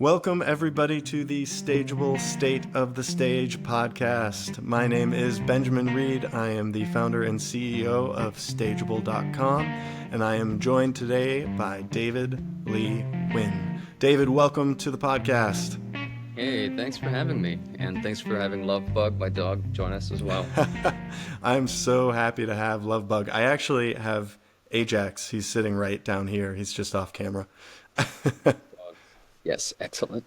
Welcome, everybody, to the Stageable State of the Stage podcast. My name is Benjamin Reed. I am the founder and CEO of Stageable.com, and I am joined today by David Lee Huynh. David, welcome to the podcast. Hey, thanks for having me, and thanks for having Lovebug, my dog, join us as well. I'm so happy to have Lovebug. I actually have Ajax. He's sitting right down here. He's just off camera. Yes, excellent.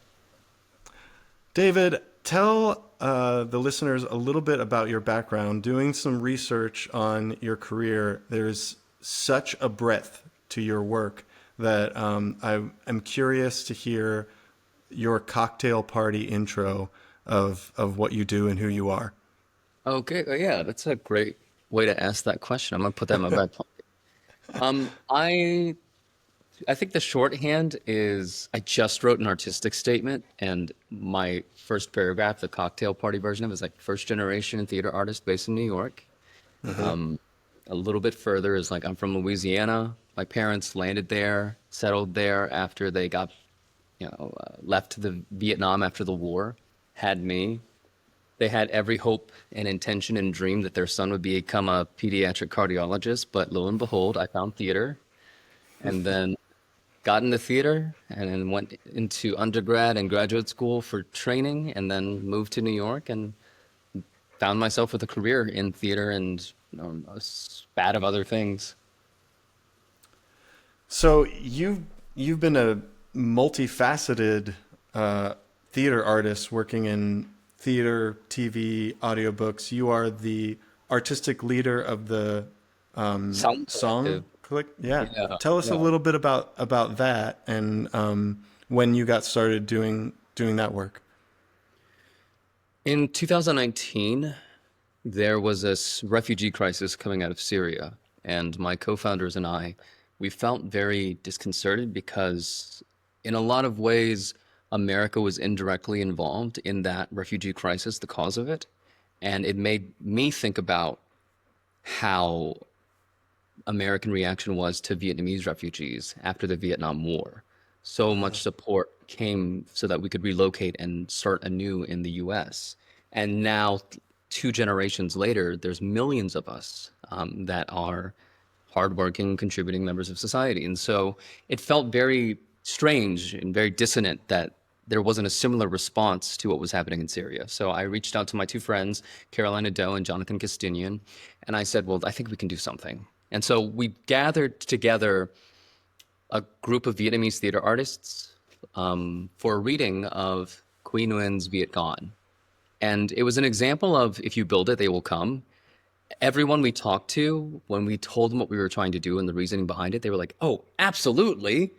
David, tell the listeners a little bit about your background. Doing some research on your career, there's such a breadth to your work that I am curious to hear your cocktail party intro of what you do and who you are. Okay, yeah, that's a great way to ask that question. I'm gonna put that in my back pocket. I think the shorthand is I just wrote an artistic statement, and my first paragraph, the cocktail party version of it, is like first generation theater artist based in New York. A little bit further is like I'm from Louisiana. My parents landed there, settled there after they got, left the Vietnam after the war, had me. They had every hope and intention and dream that their son would become a pediatric cardiologist, but lo and behold, I found theater, and then got into theater and then went into undergrad and graduate school for training, and then moved to New York and found myself with a career in theater and a spat of other things. So you've been a multifaceted theater artist working in theater, TV, audiobooks. You are the artistic leader of the Sound song collective. click. Yeah, Yeah, tell us a yeah. little bit about that and when you got started doing that work. In 2019, there was this refugee crisis coming out of Syria, and my co-founders and I, we felt very disconcerted because, in a lot of ways, America was indirectly involved in that refugee crisis, the cause of it. And it made me think about how American reaction was to Vietnamese refugees after the Vietnam War. So much support came so that we could relocate and start anew in the US. And now, two generations later, there's millions of us that are hardworking, contributing members of society. And so it felt very strange and very dissonant that there wasn't a similar response to what was happening in Syria. So I reached out to my two friends, Carolina Doe and Jonathan Castinian, and I said, well, I think we can do something. And so we gathered together a group of Vietnamese theater artists for a reading of Quy Nguyen's Viet Con. And it was an example of if you build it, they will come. Everyone we talked to, when we told them what we were trying to do and the reasoning behind it, they were like, oh, absolutely.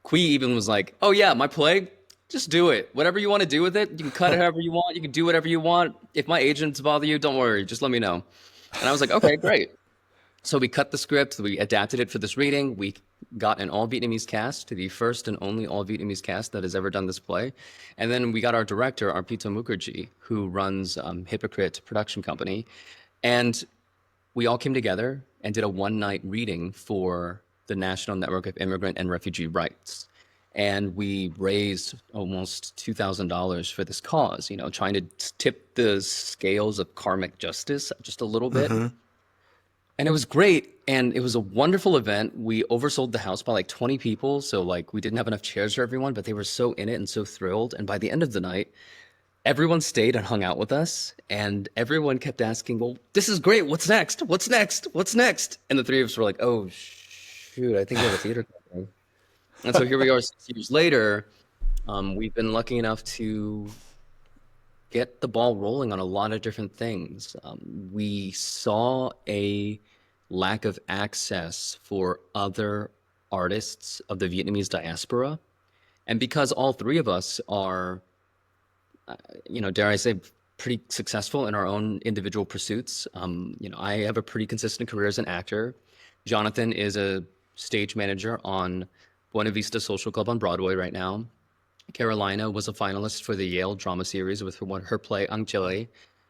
Quy even was like, oh, yeah, my play, just do it. Whatever you want to do with it, you can cut it however you want. You can do whatever you want. If my agents bother you, don't worry. Just let me know. And I was like, okay, great. So we cut the script, we adapted it for this reading. We got an all Vietnamese cast, the first and only all Vietnamese cast that has ever done this play. And then we got our director, Arpita Mukherjee, who runs Hypocrite production company. And we all came together and did a one-night reading for the National Network of Immigrant and Refugee Rights. And we raised almost $2,000 for this cause, trying to tip the scales of karmic justice just a little bit. And it was great, and it was a wonderful event. We oversold the house by like 20 people, so like we didn't have enough chairs for everyone, but they were so in it and so thrilled. And by the end of the night, everyone stayed and hung out with us, and everyone kept asking, well, this is great. What's next? What's next? What's next? And the three of us were like, oh, shoot, I think we have a theater company. And so here we are 6 years later. We've been lucky enough to get the ball rolling on a lot of different things. We saw a lack of access for other artists of the Vietnamese diaspora. And because all three of us are, dare I say, pretty successful in our own individual pursuits. I have a pretty consistent career as an actor. Jonathan is a stage manager on Buena Vista Social Club on Broadway right now. Carolina was a finalist for the Yale drama series with her play Ang Chile.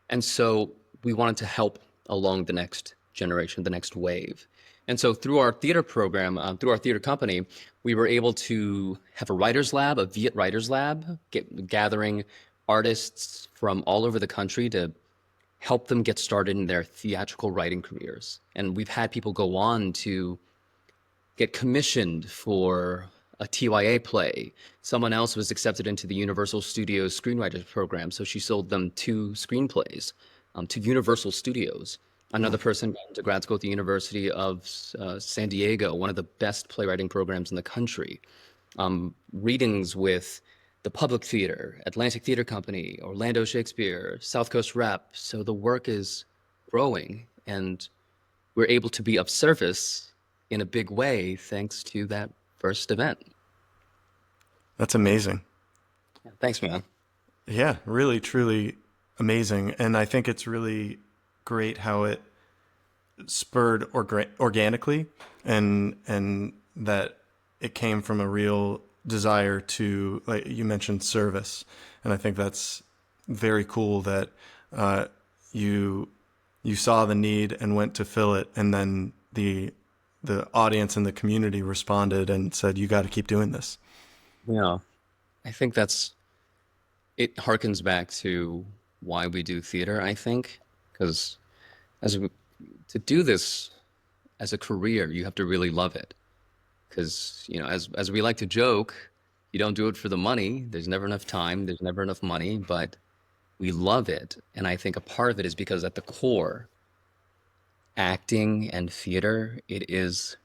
And so we wanted to help along the next generation, the next wave. And so through our theater program, through our theater company, we were able to have a writers lab, a Viet writers lab, gathering artists from all over the country to help them get started in their theatrical writing careers. And we've had people go on to get commissioned for a TYA play. Someone else was accepted into the Universal Studios screenwriters program, so she sold them 2 screenplays to Universal Studios. Another person got into grad school at the University of San Diego, one of the best playwriting programs in the country. Readings with the Public Theater, Atlantic Theater Company, Orlando Shakespeare, South Coast Rep. So the work is growing, and we're able to be of service in a big way thanks to that first event. That's amazing. Yeah, thanks, man. Yeah, really, truly amazing. And I think it's really great how it spurred organically, and that it came from a real desire to, like you mentioned, service. And I think that's very cool that you saw the need and went to fill it, and then the audience and the community responded and said, "You got to keep doing this." Yeah, I think it harkens back to why we do theater, I think, because to do this as a career, you have to really love it. Because, as we like to joke, you don't do it for the money. There's never enough time, there's never enough money, but we love it. And I think a part of it is because at the core, acting and theater, it is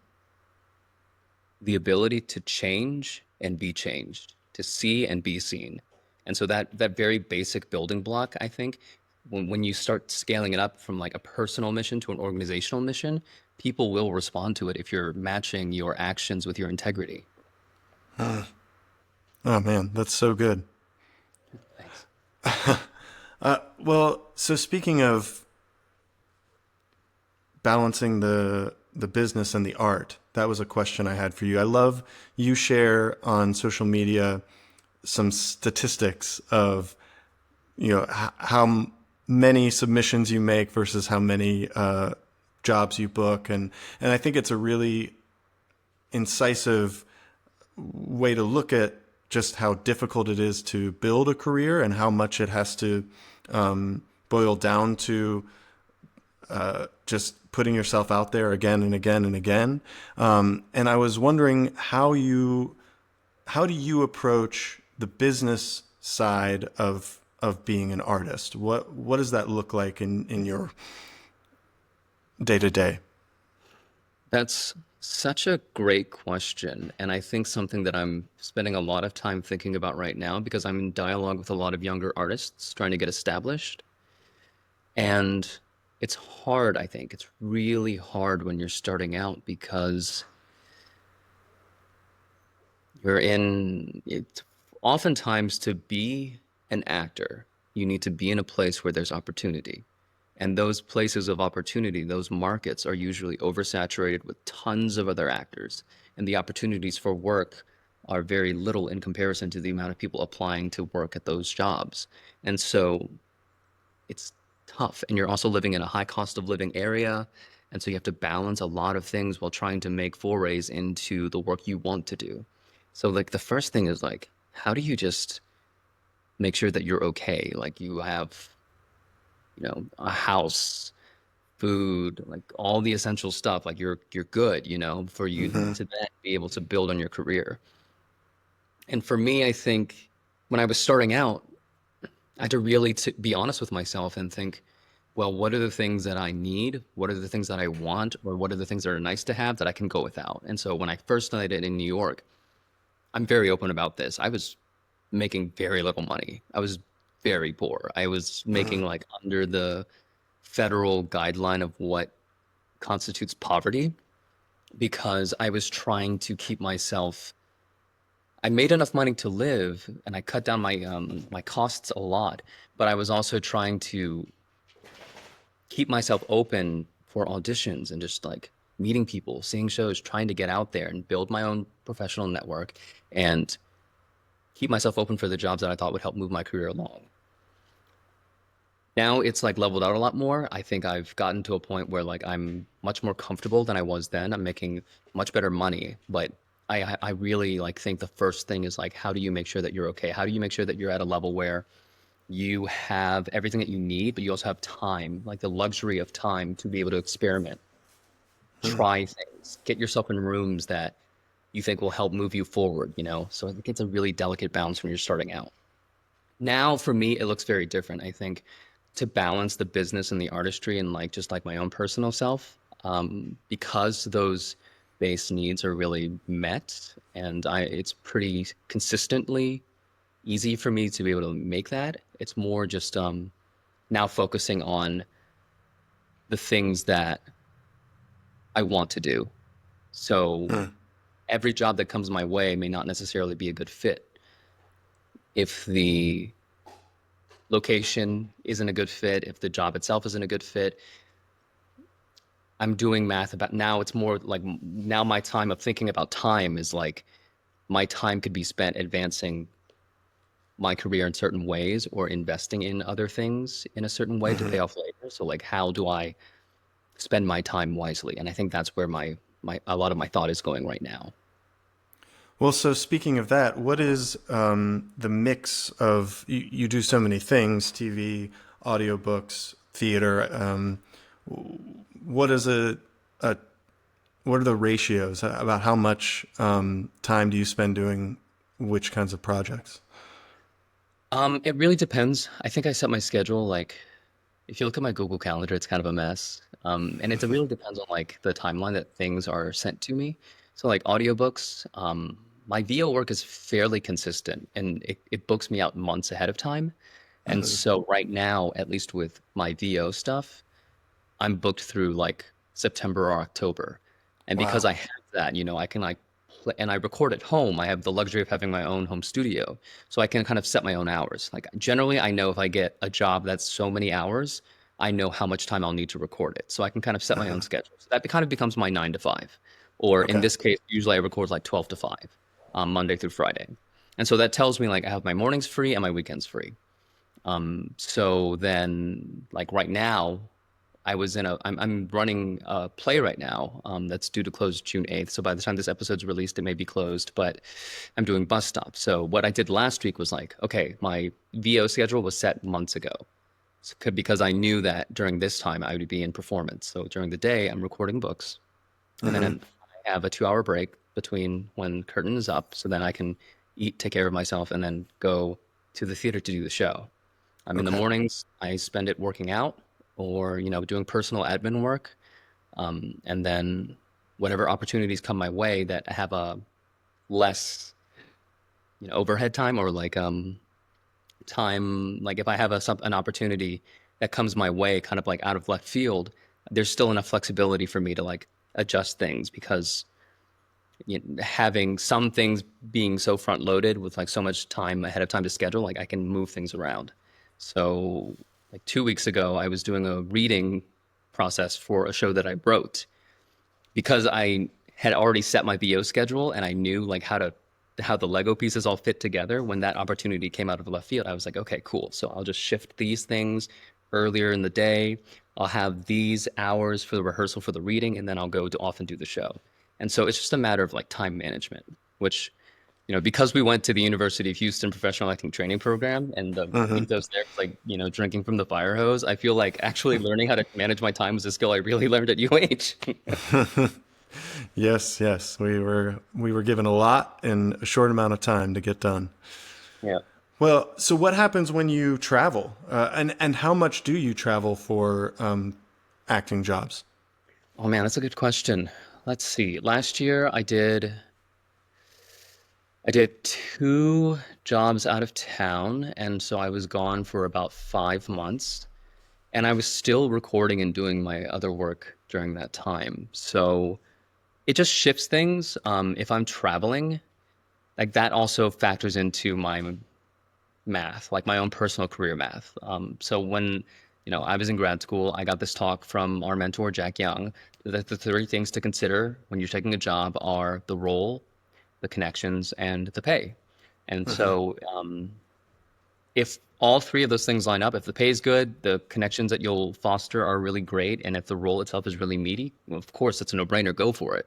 the ability to change and be changed, to see and be seen. And so that very basic building block, I think, when you start scaling it up from like a personal mission to an organizational mission, people will respond to it if you're matching your actions with your integrity. Oh man, that's so good. Thanks. Well, so speaking of balancing the business and the art, that was a question I had for you. I love you share on social media some statistics of how many submissions you make versus how many jobs you book, and I think it's a really incisive way to look at just how difficult it is to build a career and how much it has to boil down to just putting yourself out there again and again and again. And I was wondering how do you approach the business side of being an artist? What does that look like in your day to day? That's such a great question. And I think something that I'm spending a lot of time thinking about right now because I'm in dialogue with a lot of younger artists trying to get established. And it's hard, I think. It's really hard when you're starting out because it's oftentimes to be an actor, you need to be in a place where there's opportunity. And those places of opportunity, those markets are usually oversaturated with tons of other actors. And the opportunities for work are very little in comparison to the amount of people applying to work at those jobs. And so it's tough. And you're also living in a high cost of living area. And so you have to balance a lot of things while trying to make forays into the work you want to do. So like the first thing is like, how do you just make sure that you're okay? Like you have, a house, food, like all the essential stuff, like you're good, for you Mm-hmm. to then be able to build on your career. And for me, I think when I was starting out, I had to really be honest with myself and think, well, what are the things that I need? What are the things that I want? Or what are the things that are nice to have that I can go without? And so when I first started in New York, I'm very open about this. I was making very little money. I was very poor. I was making like under the federal guideline of what constitutes poverty because I was trying to keep myself. I made enough money to live and I cut down my costs a lot, but I was also trying to keep myself open for auditions and just like meeting people, seeing shows, trying to get out there and build my own professional network and keep myself open for the jobs that I thought would help move my career along. Now it's like leveled out a lot more. I think I've gotten to a point where like I'm much more comfortable than I was then. I'm making much better money, but I really like think the first thing is like how do you make sure that you're okay? How do you make sure that you're at a level where you have everything that you need, but you also have time, like the luxury of time to be able to experiment, try things, get yourself in rooms that you think will help move you forward, you know? So I think it's a really delicate balance when you're starting out. Now, for me, it looks very different. I think to balance the business and the artistry and like just like my own personal self, because those base needs are really met, and it's pretty consistently easy for me to be able to make that. It's more just now focusing on the things that I want to do. So every job that comes my way may not necessarily be a good fit. If the location isn't a good fit, if the job itself isn't a good fit, I'm doing math about now. It's more like now my time of thinking about time is like my time could be spent advancing my career in certain ways or investing in other things in a certain way to pay off later. So like how do I spend my time wisely? And I think that's where my a lot of my thought is going right now. Well, so speaking of that, what is the mix of you do so many things, TV, audiobooks, theater. What is a what are the ratios about how much time do you spend doing which kinds of projects? It really depends. I think I set my schedule like if you look at my Google Calendar, it's kind of a mess. And it really depends on like the timeline that things are sent to me. So like audiobooks, my VO work is fairly consistent and it books me out months ahead of time. And so right now, at least with my VO stuff, I'm booked through like September or October. And because Wow. I have that, you know, I can like play, and I record at home. I have the luxury of having my own home studio. So I can kind of set my own hours. Like generally I know if I get a job that's so many hours, I know how much time I'll need to record it. So I can kind of set my own schedule. So that kind of becomes my 9 to 5. Or in Okay. this case, usually I record like 12 to 5, Monday through Friday. And so that tells me like I have my mornings free and my weekends free. So then, like right now, I'm running a play right now that's due to close June 8th. So by the time this episode's released, it may be closed, but I'm doing bus stops. So what I did last week was like, okay, my VO schedule was set months ago. Because I knew that during this time I would be in performance. So during the day, I'm recording books, and then I have a 2 hour break between when curtain is up. So then I can eat, take care of myself, and then go to the theater to do the show. In the Okay. mornings, I spend it working out or, you know, doing personal admin work. And then whatever opportunities come my way that have a less, you know, overhead time or like time, like if I have an opportunity that comes my way kind of like out of left field, there's still enough flexibility for me to like adjust things because you know, having some things being so front loaded with like so much time ahead of time to schedule, like I can move things around. So like 2 weeks ago, I was doing a reading process for a show that I wrote because I had already set my VO schedule and I knew like how the Lego pieces all fit together. When that opportunity came out of left field, I was like, okay, cool. So I'll just shift these things earlier in the day. I'll have these hours for the rehearsal for the reading, and then I'll go to off and do the show. And so it's just a matter of like time management, which, you know, because we went to the University of Houston Professional Acting Training Program and the ethos there is like, you know, drinking from the fire hose, I feel like actually learning how to manage my time was a skill I really learned at UH. Yes, yes. We were given a lot in a short amount of time to get done. Yeah. Well, so what happens when you travel, and how much do you travel for acting jobs? Oh man, that's a good question. Let's see. Last year I did 2 jobs out of town, and so I was gone for about 5 months, and I was still recording and doing my other work during that time. So it just shifts things. If I'm traveling, like that also factors into my math, like my own personal career math. So when, you know, I was in grad school, I got this talk from our mentor, Jack Young, that the 3 things to consider when you're taking a job are the role, the connections, and the pay. And so if all three of those things line up, if the pay is good, the connections that you'll foster are really great, and if the role itself is really meaty, well, of course, it's a no-brainer, go for it.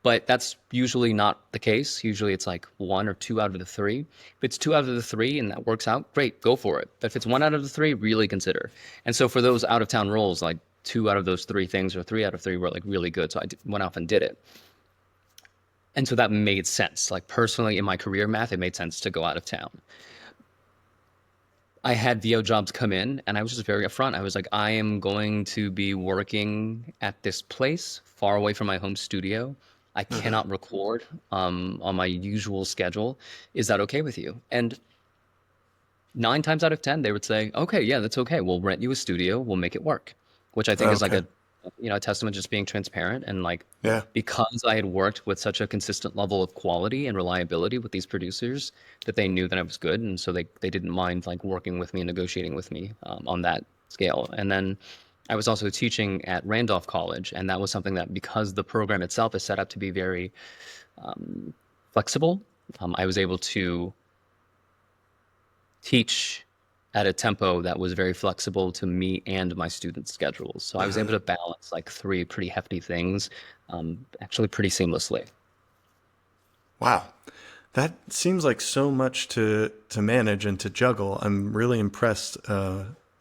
But that's usually not the case. Usually it's like one or two out of the three. If it's two out of the three and that works out, great, go for it. But if it's one out of the three, really consider. And so for those out of town roles, like two out of those three things or three out of three were like really good. So went off and did it. And so that made sense. Like personally in my career math, it made sense to go out of town. I had VO jobs come in and I was just very upfront. I was like, I am going to be working at this place far away from my home studio. I cannot record on my usual schedule. Is that okay with you? And 9 times out of 10, they would say, okay, yeah, that's okay. We'll rent you a studio. We'll make it work, which I think is like Okay. a testament just being transparent. And like, Yeah. because I had worked with such a consistent level of quality and reliability with these producers that they knew that I was good. And so they didn't mind like working with me and negotiating with me on that scale. And then I was also teaching at Randolph College. And that was something that because the program itself is set up to be very flexible, I was able to teach at a tempo that was very flexible to me and my students' schedules. So I was able to balance like three pretty hefty things, actually pretty seamlessly. Wow. That seems like so much to manage and to juggle. I'm really impressed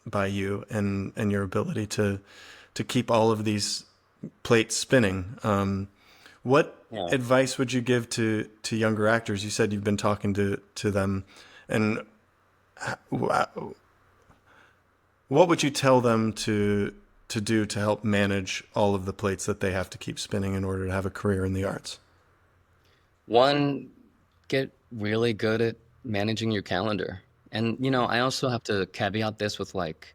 by you and your ability to keep all of these plates spinning. What Yeah. advice would you give to younger actors? You said you've been talking to them, and wh- what would you tell them to do to help manage all of the plates that they have to keep spinning in order to have a career in the arts? One, get really good at managing your calendar. And, I also have to caveat this with like,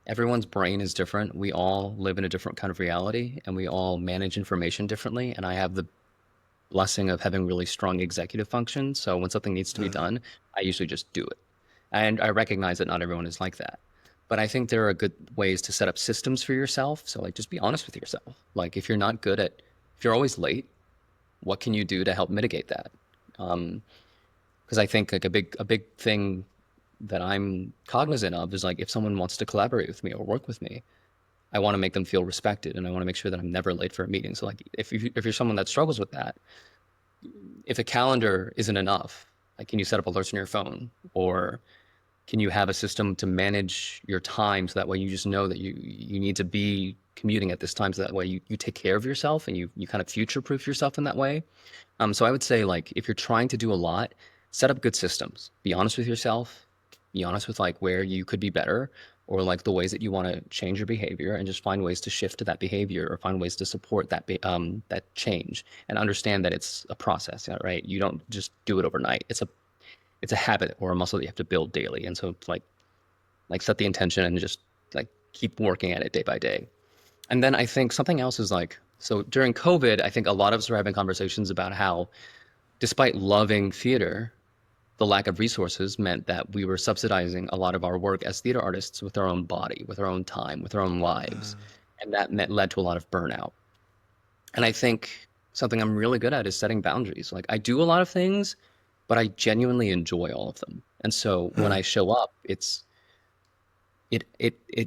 everyone's brain is different. We all live in a different kind of reality and we all manage information differently. And I have the blessing of having really strong executive function. So when something needs to be done, I usually just do it. And I recognize that not everyone is like that. But I think there are good ways to set up systems for yourself. So like just be honest with yourself. Like if you're always late, what can you do to help mitigate that? Because I think like a big thing that I'm cognizant of is like if someone wants to collaborate with me or work with me, I want to make them feel respected and I want to make sure that I'm never late for a meeting. So like if you're someone that struggles with that, if a calendar isn't enough, like can you set up alerts on your phone or can you have a system to manage your time so that way you just know that you need to be commuting at this time so that way you take care of yourself and you kind of future proof yourself in that way. So I would say like if you're trying to do a lot, set up good systems. Be honest with yourself. Be honest with like where you could be better or like the ways that you want to change your behavior and just find ways to shift to that behavior or find ways to support that change and understand that it's a process, yeah, right? You don't just do it overnight. It's a habit or a muscle that you have to build daily. And so like set the intention and just like keep working at it day by day. And then I think something else is like, so during COVID, I think a lot of us are having conversations about how, despite loving theater, the lack of resources meant that we were subsidizing a lot of our work as theater artists with our own body, with our own time, with our own lives. And that led to a lot of burnout. And I think something I'm really good at is setting boundaries. Like I do a lot of things, but I genuinely enjoy all of them. And so when I show up, it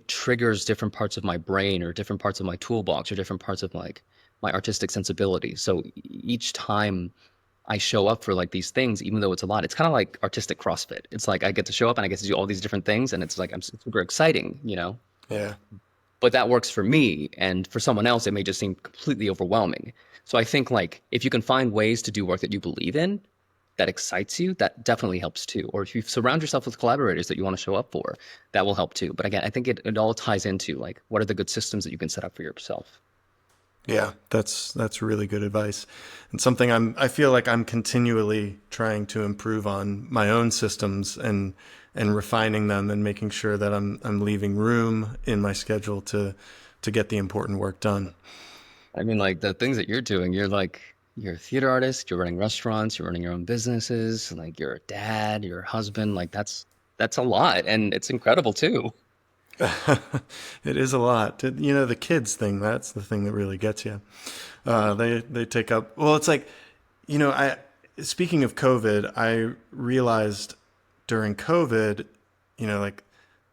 triggers different parts of my brain or different parts of my toolbox or different parts of like my artistic sensibility. So each time I show up for like these things, even though it's a lot, it's kind of like artistic CrossFit. It's like I get to show up and I get to do all these different things, and it's like I'm super exciting. Yeah. But that works for me, and for someone else, it may just seem completely overwhelming. So I think like if you can find ways to do work that you believe in, that excites you, that definitely helps too. Or if you surround yourself with collaborators that you want to show up for, that will help too. But again, I think it all ties into like what are the good systems that you can set up for yourself. Yeah, that's really good advice, and something I feel like I'm continually trying to improve on my own systems and refining them and making sure that I'm leaving room in my schedule to get the important work done. I mean, like the things that you're doing, you're a theater artist, you're running restaurants, you're running your own businesses, like you're a dad, you're a husband, like that's a lot and it's incredible too. It is a lot. The kids thing, that's the thing that really gets you. They take up. Well, it's like, I speaking of COVID, I realized during COVID, like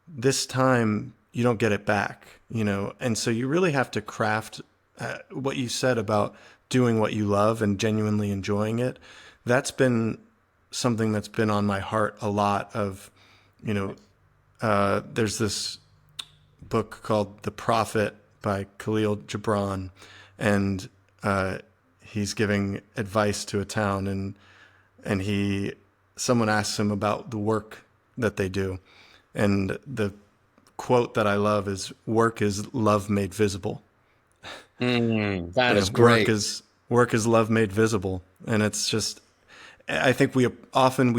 this time you don't get it back, and so you really have to craft what you said about doing what you love and genuinely enjoying it. That's been something that's been on my heart a lot of, you know, there's this book called The Prophet by Khalil Gibran, and he's giving advice to a town, and someone asks him about the work that they do, and the quote that I love is, "Work is love made visible." That You know, is great. work is love made visible, and it's just, I think we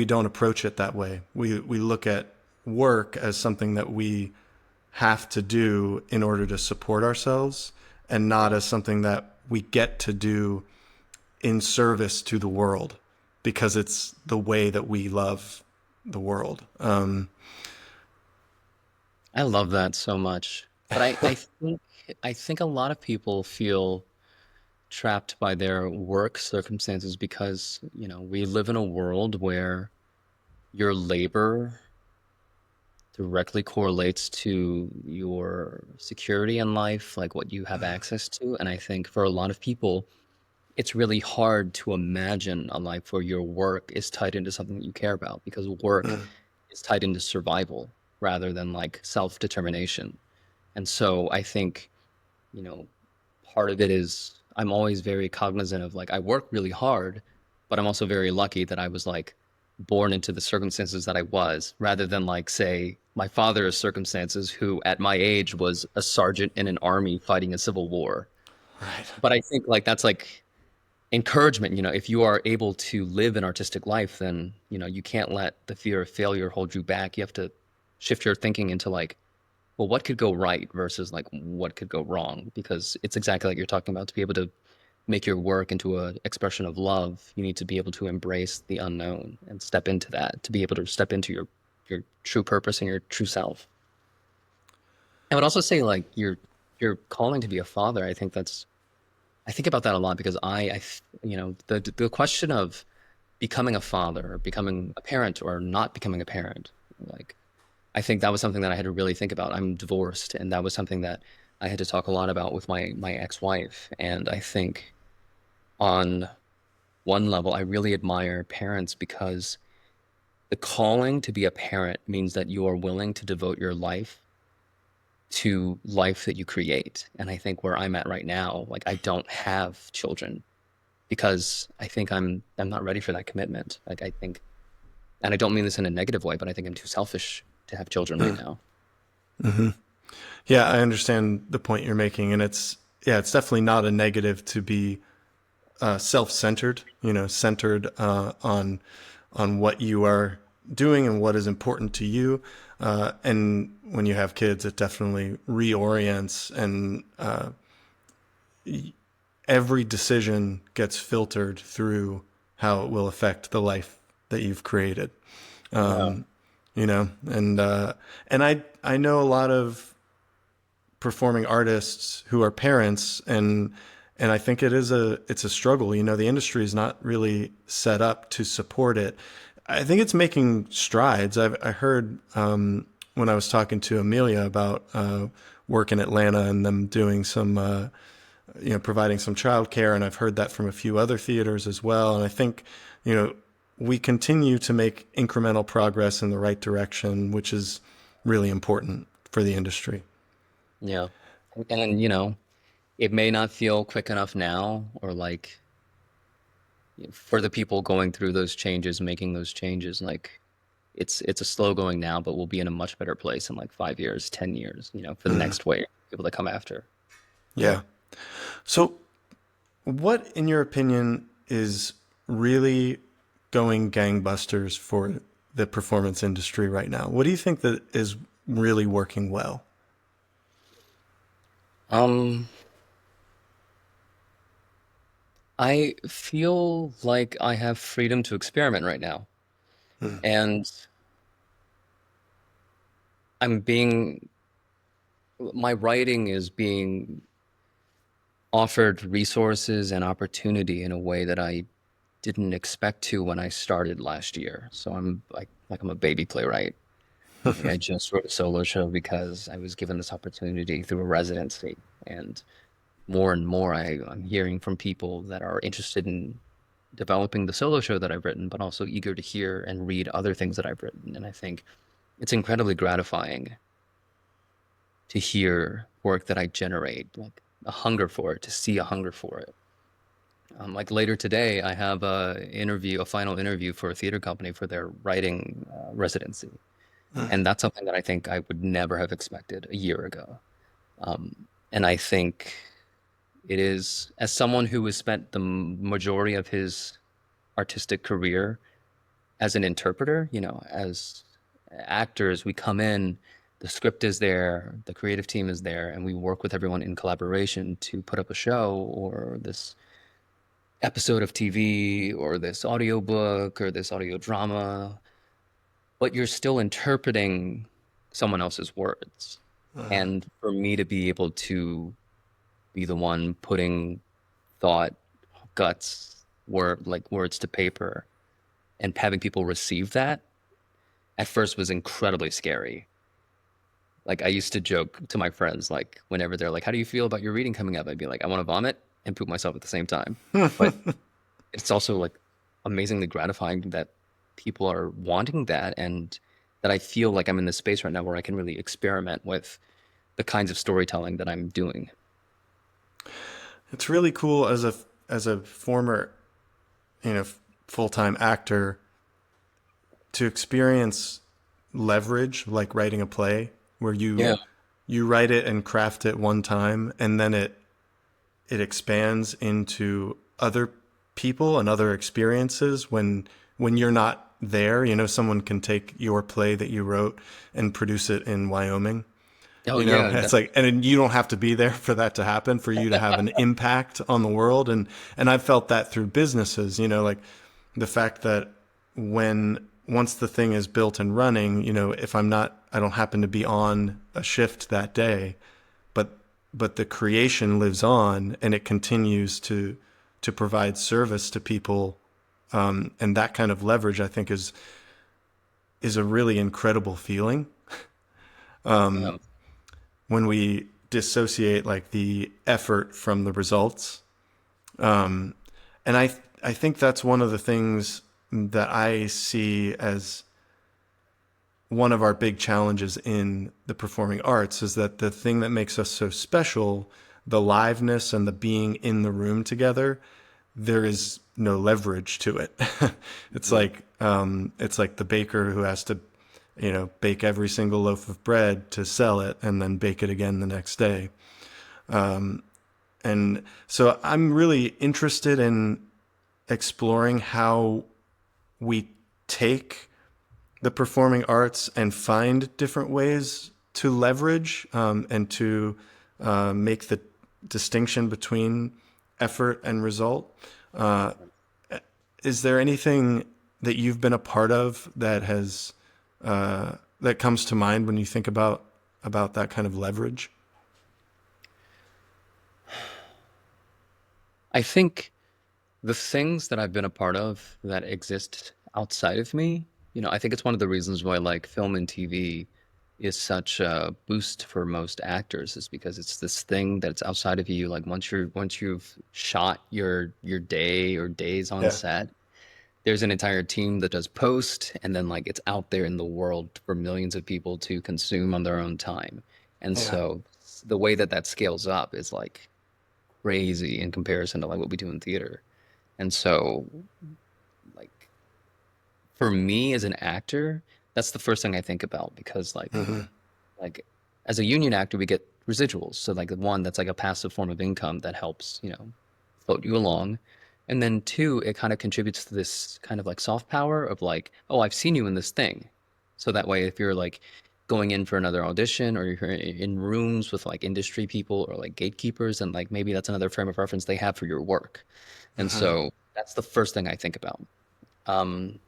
don't approach it that way. We look at work as something that we have to do in order to support ourselves, and not as something that we get to do in service to the world because it's the way that we love the world. I love that so much. But I think a lot of people feel trapped by their work circumstances because, we live in a world where your labor directly correlates to your security in life, like what you have access to. And I think for a lot of people, it's really hard to imagine a life where your work is tied into something that you care about because work is tied into survival rather than like self-determination. And so I think, you know, part of it is I'm always very cognizant of like I work really hard, but I'm also very lucky that I was like born into the circumstances that I was, rather than like say my father's circumstances, who at my age was a sergeant in an army fighting a civil war. Right. But I think like that's like encouragement, if you are able to live an artistic life, then, you can't let the fear of failure hold you back. You have to shift your thinking into like, well, what could go right versus like what could go wrong? Because it's exactly like you're talking about. To be able to make your work into an expression of love, you need to be able to embrace the unknown and step into that, to be able to step into your true purpose and your true self. I would also say like your calling to be a father. I think about that a lot because the question of becoming a father, or becoming a parent, or not becoming a parent, like I think that was something that I had to really think about. I'm divorced, and that was something that I had to talk a lot about with my ex-wife. And I think on one level, I really admire parents because the calling to be a parent means that you are willing to devote your life to life that you create. And I think where I'm at right now, like I don't have children because I think I'm not ready for that commitment. Like I think, and I don't mean this in a negative way, but I think I'm too selfish to have children right now. Yeah, I understand the point you're making, and it's definitely not a negative to be self-centered, centered on what you are doing and what is important to you. And when you have kids, it definitely reorients, and every decision gets filtered through how it will affect the life that you've created. Yeah. And I know a lot of performing artists who are parents, and I think it's a struggle. The industry is not really set up to support it. I think it's making strides. I heard when I was talking to Amelia about work in Atlanta and them doing some providing some childcare, and I've heard that from a few other theaters as well. And I think we continue to make incremental progress in the right direction, which is really important for the industry. Yeah. And it may not feel quick enough now, or like for the people going through those changes, making those changes, like it's a slow going now, but we'll be in a much better place in like 5 years, 10 years, for the next wave, people that come after. Yeah. So, what, in your opinion, is really going gangbusters for the performance industry right now? What do you think that is really working well? Um, I feel like I have freedom to experiment right now. And I'm being, my writing is being offered resources and opportunity in a way that I didn't expect to when I started last year. So I'm like I'm a baby playwright. Like, I just wrote a solo show because I was given this opportunity through a residency, and more I'm hearing from people that are interested in developing the solo show that I've written, but also eager to hear and read other things that I've written. And I think it's incredibly gratifying to hear work that I generate, like a hunger for it, to see a hunger for it. Like later today, I have a final interview for a theater company for their writing residency, and that's something that I think I would never have expected a year ago. And I think it is, as someone who has spent the majority of his artistic career as an interpreter, as actors, we come in, the script is there, the creative team is there, and we work with everyone in collaboration to put up a show or this episode of TV or this audiobook or this audio drama, but you're still interpreting someone else's words. And for me to be able to be the one putting thought, guts, words to paper and having people receive that at first was incredibly scary. Like I used to joke to my friends, like whenever they're like, "How do you feel about your reading coming up?" I'd be like, "I want to vomit and poop myself at the same time." But it's also like amazingly gratifying that people are wanting that, and that I feel like I'm in this space right now where I can really experiment with the kinds of storytelling that I'm doing. It's really cool as a former, full-time actor to experience leverage like writing a play where Yeah. you write it and craft it one time and then it expands into other people and other experiences when you're not there. Someone can take your play that you wrote and produce it in Wyoming. Oh yeah. It's like, and you don't have to be there for that to happen, for you to have an impact on the world. And I've felt that through businesses, like the fact that once the thing is built and running, if I don't happen to be on a shift that day, but the creation lives on and it continues to provide service to people. And that kind of leverage, I think is a really incredible feeling. Yeah. When we dissociate like the effort from the results. And I think that's one of the things that I see as one of our big challenges in the performing arts is that the thing that makes us so special, the liveness and the being in the room together, there is no leverage to it. It's like the baker who has to bake every single loaf of bread to sell it and then bake it again the next day. And so I'm really interested in exploring how we take the performing arts and find different ways to leverage and to make the distinction between effort and result. Uh, is there anything that you've been a part of that has that comes to mind when you think about that kind of leverage? I think the things that I've been a part of that exist outside of me, I think it's one of the reasons why like film and TV is such a boost for most actors is because it's this thing that's outside of you. Like once you've shot your day or days on Yeah. set, there's an entire team that does post, and then like it's out there in the world for millions of people to consume on their own time. And Yeah. so the way that that scales up is like crazy in comparison to like what we do in theater. And so like for me as an actor, that's the first thing I think about because like as a union actor we get residuals. So like one that's like a passive form of income that helps, float you along. And then two, it kind of contributes to this kind of like soft power of like, oh, I've seen you in this thing. So that way if you're like going in for another audition or you're in rooms with like industry people or like gatekeepers and like maybe that's another frame of reference they have for your work. And so that's the first thing I think about. Um,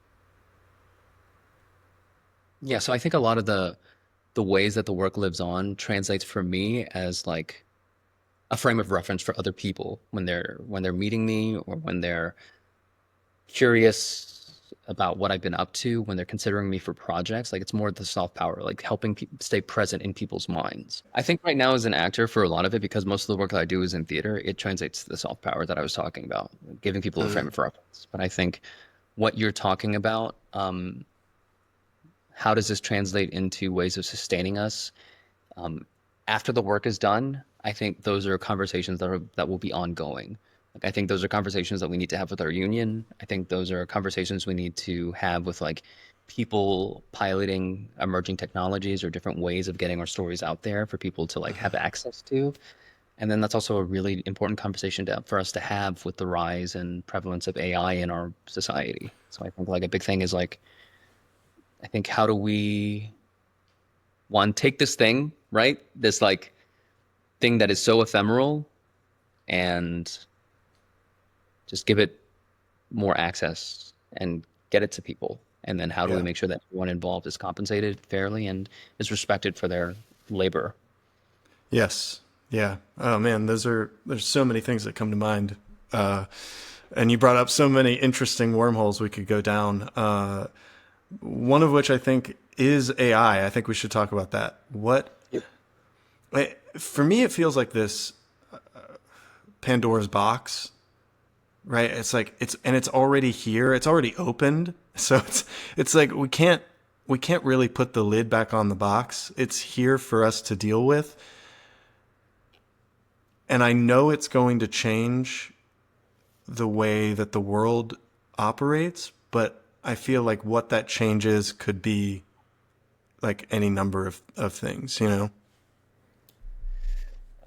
yeah, so I think a lot of the ways that the work lives on translates for me as like a frame of reference for other people when they're meeting me or when they're curious about what I've been up to when they're considering me for projects. Like it's more the soft power, like helping people stay present in people's minds. I think right now as an actor for a lot of it, because most of the work that I do is in theater, it translates to the soft power that I was talking about, giving people a frame of reference. But I think what you're talking about, how does this translate into ways of sustaining us after the work is done? I think those are conversations that will be ongoing. Like I think those are conversations that we need to have with our union. I think those are conversations we need to have with like people piloting emerging technologies or different ways of getting our stories out there for people to like have access to. And then that's also a really important conversation for us to have with the rise and prevalence of AI in our society. So I think like a big thing is like, I think how do we one take this thing, right? This like thing that is so ephemeral and just give it more access and get it to people. And then how do we Yeah. make sure that everyone involved is compensated fairly and is respected for their labor? Yes. Yeah. Oh man, there's so many things that come to mind. Uh, and you brought up so many interesting wormholes we could go down. One of which I think is AI. I think we should talk about that. Yep. For me, it feels like this Pandora's box, right? It's like it's already here. It's already opened. So it's like we can't really put the lid back on the box. It's here for us to deal with. And I know it's going to change the way that the world operates, but I feel like what that changes could be like any number of things, you know?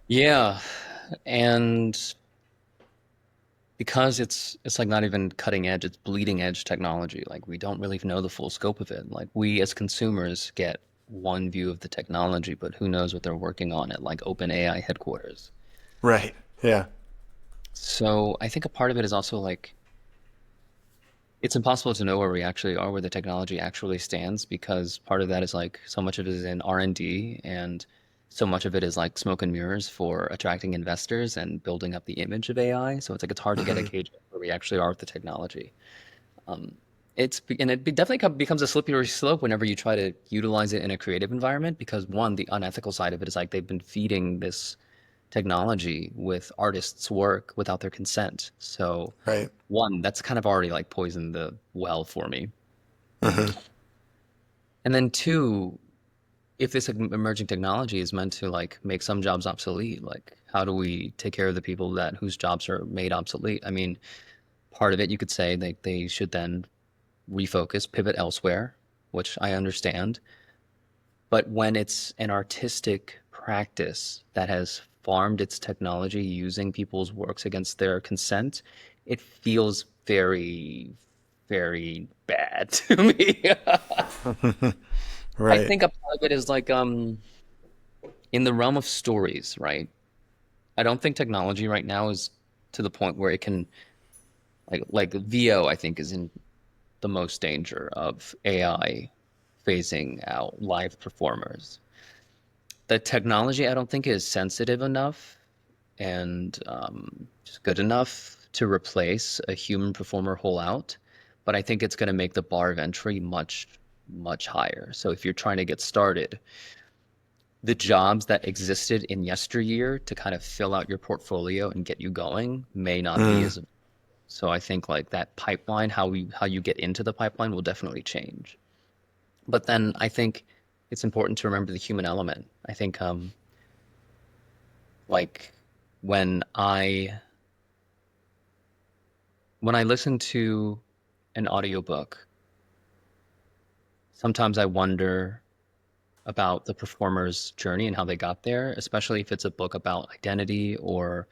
Yeah. And because it's like not even cutting edge, it's bleeding edge technology. Like we don't really know the full scope of it. Like we as consumers get one view of the technology, but who knows what they're working on at like OpenAI headquarters. Right. Yeah. So I think a part of it is also like it's impossible to know where we actually are, where the technology actually stands, because part of that is like so much of it is in R&D and so much of it is like smoke and mirrors for attracting investors and building up the image of AI. So it's like it's hard to get a gauge of where we actually are with the technology. Definitely becomes a slippery slope whenever you try to utilize it in a creative environment, because one, the unethical side of it is like they've been feeding this technology with artists' work without their consent. So Right. one, that's kind of already like poisoned the well for me. And then two, if this emerging technology is meant to like make some jobs obsolete, like how do we take care of the people that whose jobs are made obsolete? I mean, part of it you could say they should then refocus, pivot elsewhere, which I understand. But when it's an artistic practice that has farmed its technology using people's works against their consent, it feels very, very bad to me. I Right. think a part of it is like in the realm of stories, right? I don't think technology right now is to the point where it can like VO, I think, is in the most danger of AI phasing out live performers. The technology, I don't think, is sensitive enough and just good enough to replace a human performer whole out. But I think it's going to make the bar of entry much, much higher. So if you're trying to get started, the jobs that existed in yesteryear to kind of fill out your portfolio and get you going may not be Mm. as. So I think like that pipeline, how you get into the pipeline will definitely change. But then I think it's important to remember the human element. I think like when I when I listen to an audiobook, sometimes I wonder about the performer's journey and how they got there, especially if it's a book about identity or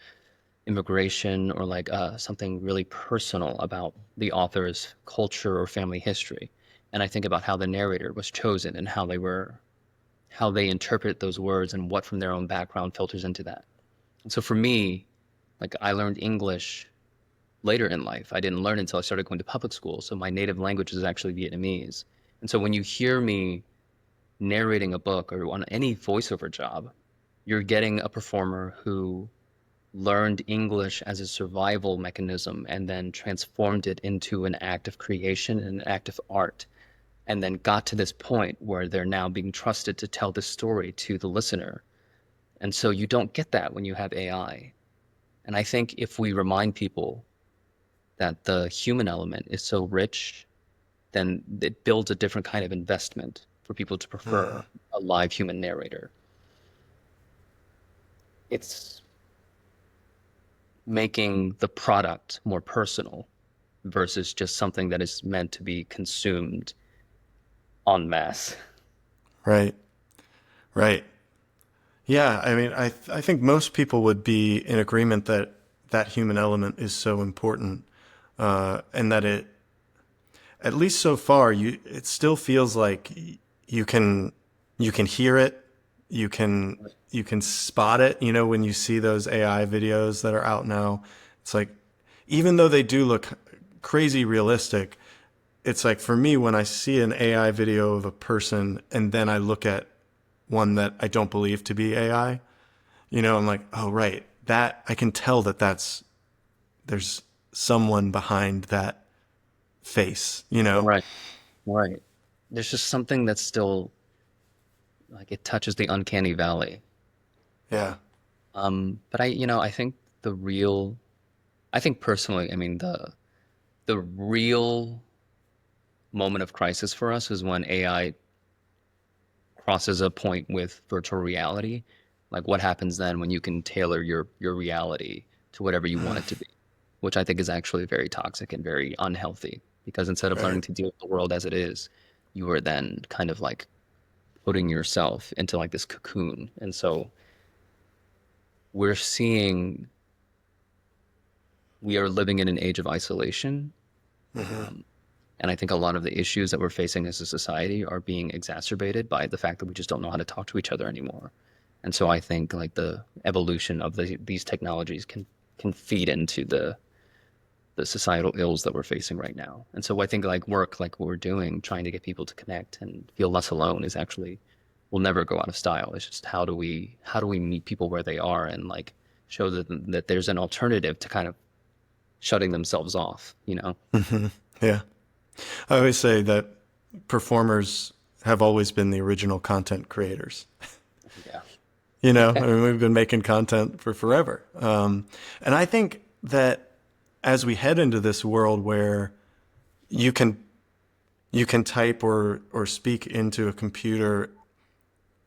immigration or like something really personal about the author's culture or family history. And I think about how the narrator was chosen and how they interpret those words and what from their own background filters into that. And so for me, like I learned English later in life. I didn't learn until I started going to public school. So my native language is actually Vietnamese. And so when you hear me narrating a book or on any voiceover job, you're getting a performer who learned English as a survival mechanism and then transformed it into an act of creation and an act of art, and then got to this point where they're now being trusted to tell this story to the listener. And so you don't get that when you have AI. And I think if we remind people that the human element is so rich, then it builds a different kind of investment for people to prefer a live human narrator. It's making the product more personal versus just something that is meant to be consumed en masse. Right. Right. Yeah, I mean, I think most people would be in agreement that that human element is so important, and that it, at least so far, it still feels like you can you can hear it, you can spot it. You know, when you see those AI videos that are out now, it's like, even though they do look crazy realistic, it's like, for me, when I see an AI video of a person and then I look at one that I don't believe to be AI, you know, I'm like, oh, right. That I can tell that there's someone behind that face, you know? Right, right. There's just something that's still like it touches the uncanny valley. Yeah. But I think the real, I think personally, I mean, the real moment of crisis for us is when AI crosses a point with virtual reality. Like what happens then when you can tailor your reality to whatever you want it to be, which I think is actually very toxic and very unhealthy because instead of learning Right. to deal with the world as it is, you are then kind of like putting yourself into like this cocoon. And so we're seeing we are living in an age of isolation. Um, and I think a lot of the issues that we're facing as a society are being exacerbated by the fact that we just don't know how to talk to each other anymore. And so I think like the evolution of these technologies can feed into the societal ills that we're facing right now. And so I think like work like what we're doing, trying to get people to connect and feel less alone is actually will never go out of style. It's just how do we meet people where they are and like show that there's an alternative to kind of shutting themselves off, you know? Yeah. I always say that performers have always been the original content creators. Yeah. You know, I mean, we've been making content for forever. And I think that as we head into this world where you can you can type or speak into a computer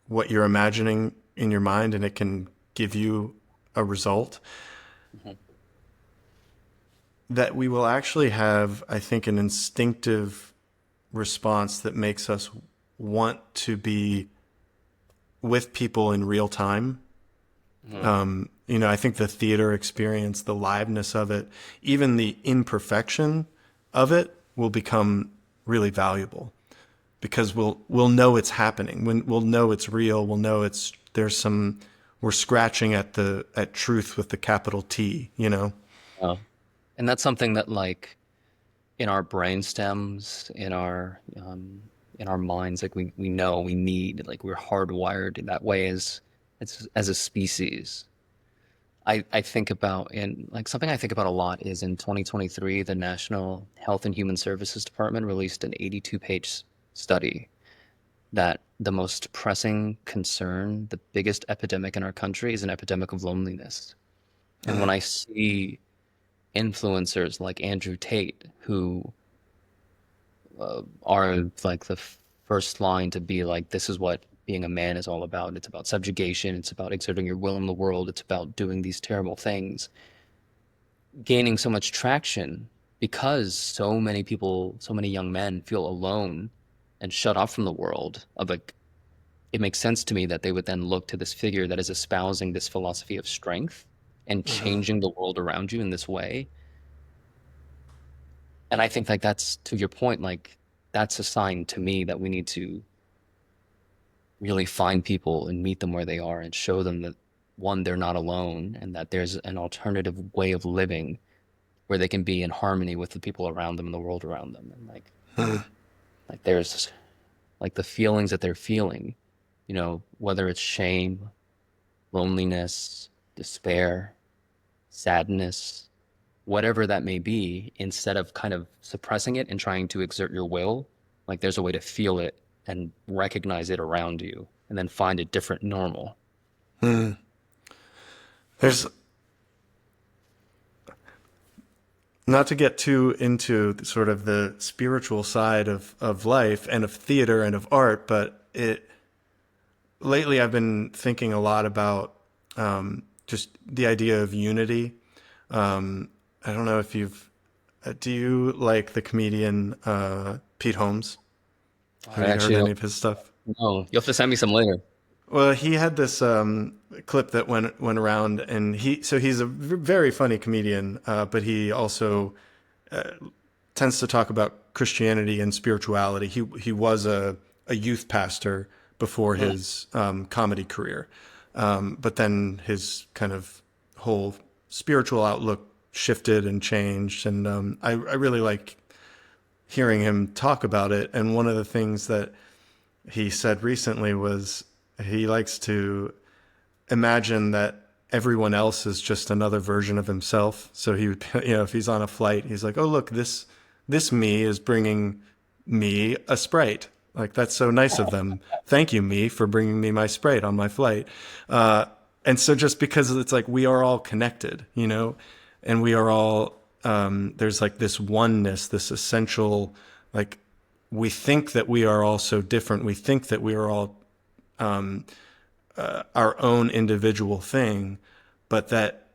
what you're imagining in your mind and it can give you a result, Mhm. that we will actually have, I think, an instinctive response that makes us want to be with people in real time. Mhm. You know, I think the theater experience, the liveness of it, even the imperfection of it will become really valuable because we'll know it's happening. When we'll know it's real, we'll know there's some we're scratching at truth with the capital T, you know. Yeah. And that's something that like in our brain stems, in our minds, like we know we need, like we're hardwired in that way as a species. I think about in like something I think about a lot is in 2023, the National Health and Human Services Department released an 82-page study that the most pressing concern, the biggest epidemic in our country is an epidemic of loneliness. And when I see influencers like Andrew Tate, who are like the first line to be like, this is what being a man is all about. It's about subjugation. It's about exerting your will in the world. It's about doing these terrible things. Gaining so much traction because so many people, so many young men feel alone and shut off from the world of like, it makes sense to me that they would then look to this figure that is espousing this philosophy of strength and changing the world around you in this way. And I think like that's to your point, like that's a sign to me that we need to really find people and meet them where they are and show them that one, they're not alone and that there's an alternative way of living where they can be in harmony with the people around them and the world around them. And like there's like the feelings that they're feeling, whether it's shame, loneliness, despair. sadness, whatever that may be, instead of kind of suppressing it and trying to exert your will, like there's a way to feel it and recognize it around you and then find a different normal. There's not to get too into sort of the spiritual side of life and of theater and of art, but lately I've been thinking a lot about just the idea of unity. I don't know if do you like the comedian Pete Holmes? I Have you heard actually any don't of his stuff? know. You'll have to send me some later. Well, he had this clip that went around, and he's a very funny comedian, but he also tends to talk about Christianity and spirituality. He was a youth pastor before his comedy career, but then his kind of whole spiritual outlook shifted and changed, and I really like hearing him talk about it. And one of the things that he said recently was he likes to imagine that everyone else is just another version of himself. So he would, if he's on a flight, he's like, "Oh, look, this me is bringing me a Sprite. Like, that's so nice of them. Thank you, me, for bringing me my Sprite on my flight." And so just because it's like we are all connected, and we are all, there's like this oneness, this essential, like, we think that we are all so different. We think that we are all our own individual thing, but that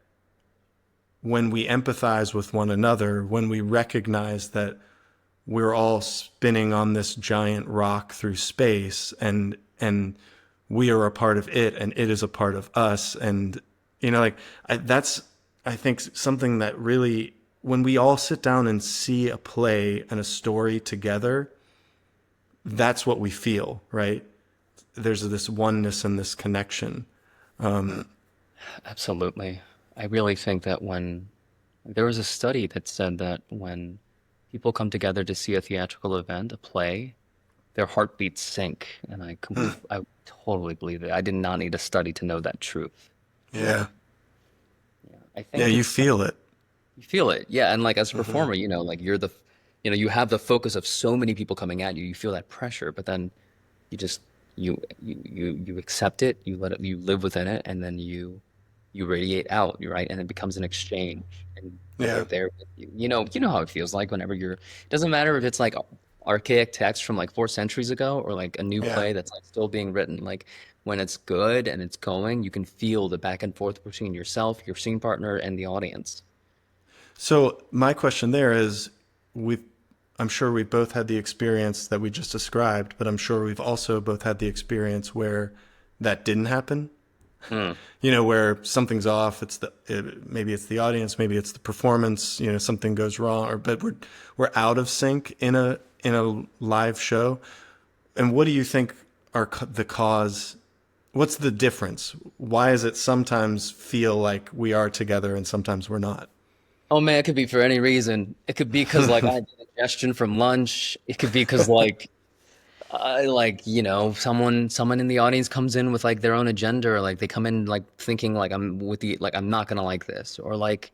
when we empathize with one another, when we recognize that we're all spinning on this giant rock through space, and we are a part of it, and it is a part of us, and that's, I think, something that really, when we all sit down and see a play and a story together, that's what we feel, right? There's this oneness and this connection. Absolutely. I really think that when there was a study that said that when people come together to see a theatrical event, a play, their heartbeats sync. And I totally believe it. I did not need a study to know that truth. Yeah. I Yeah, think you it's feel it. you feel it. Yeah. And like as a performer, like you're you have the focus of so many people coming at you. You feel that pressure, but then you just you accept it, you let it, you live within it, and then you radiate out, right? And it becomes an exchange, and they're Yeah. there with you. You know how it feels like whenever it doesn't matter if it's like archaic text from like 4 centuries ago or like a new Yeah. play that's like still being written. Like when it's good and it's going, you can feel the back and forth between yourself, your scene partner, and the audience. So my question there is, we've, I'm sure we've both had the experience that we just described, but I'm sure we've also both had the experience where that didn't happen. Hmm. Where something's off. Maybe it's the audience, maybe it's the performance. Something goes wrong, but we're out of sync in a live show. And what do you think are the cause? What's the difference? Why does it sometimes feel like we are together and sometimes we're not? Oh man, it could be for any reason. It could be because like I had indigestion from lunch. It could be because someone in the audience comes in with like their own agenda, or like they come in like thinking like I'm not gonna like this, or like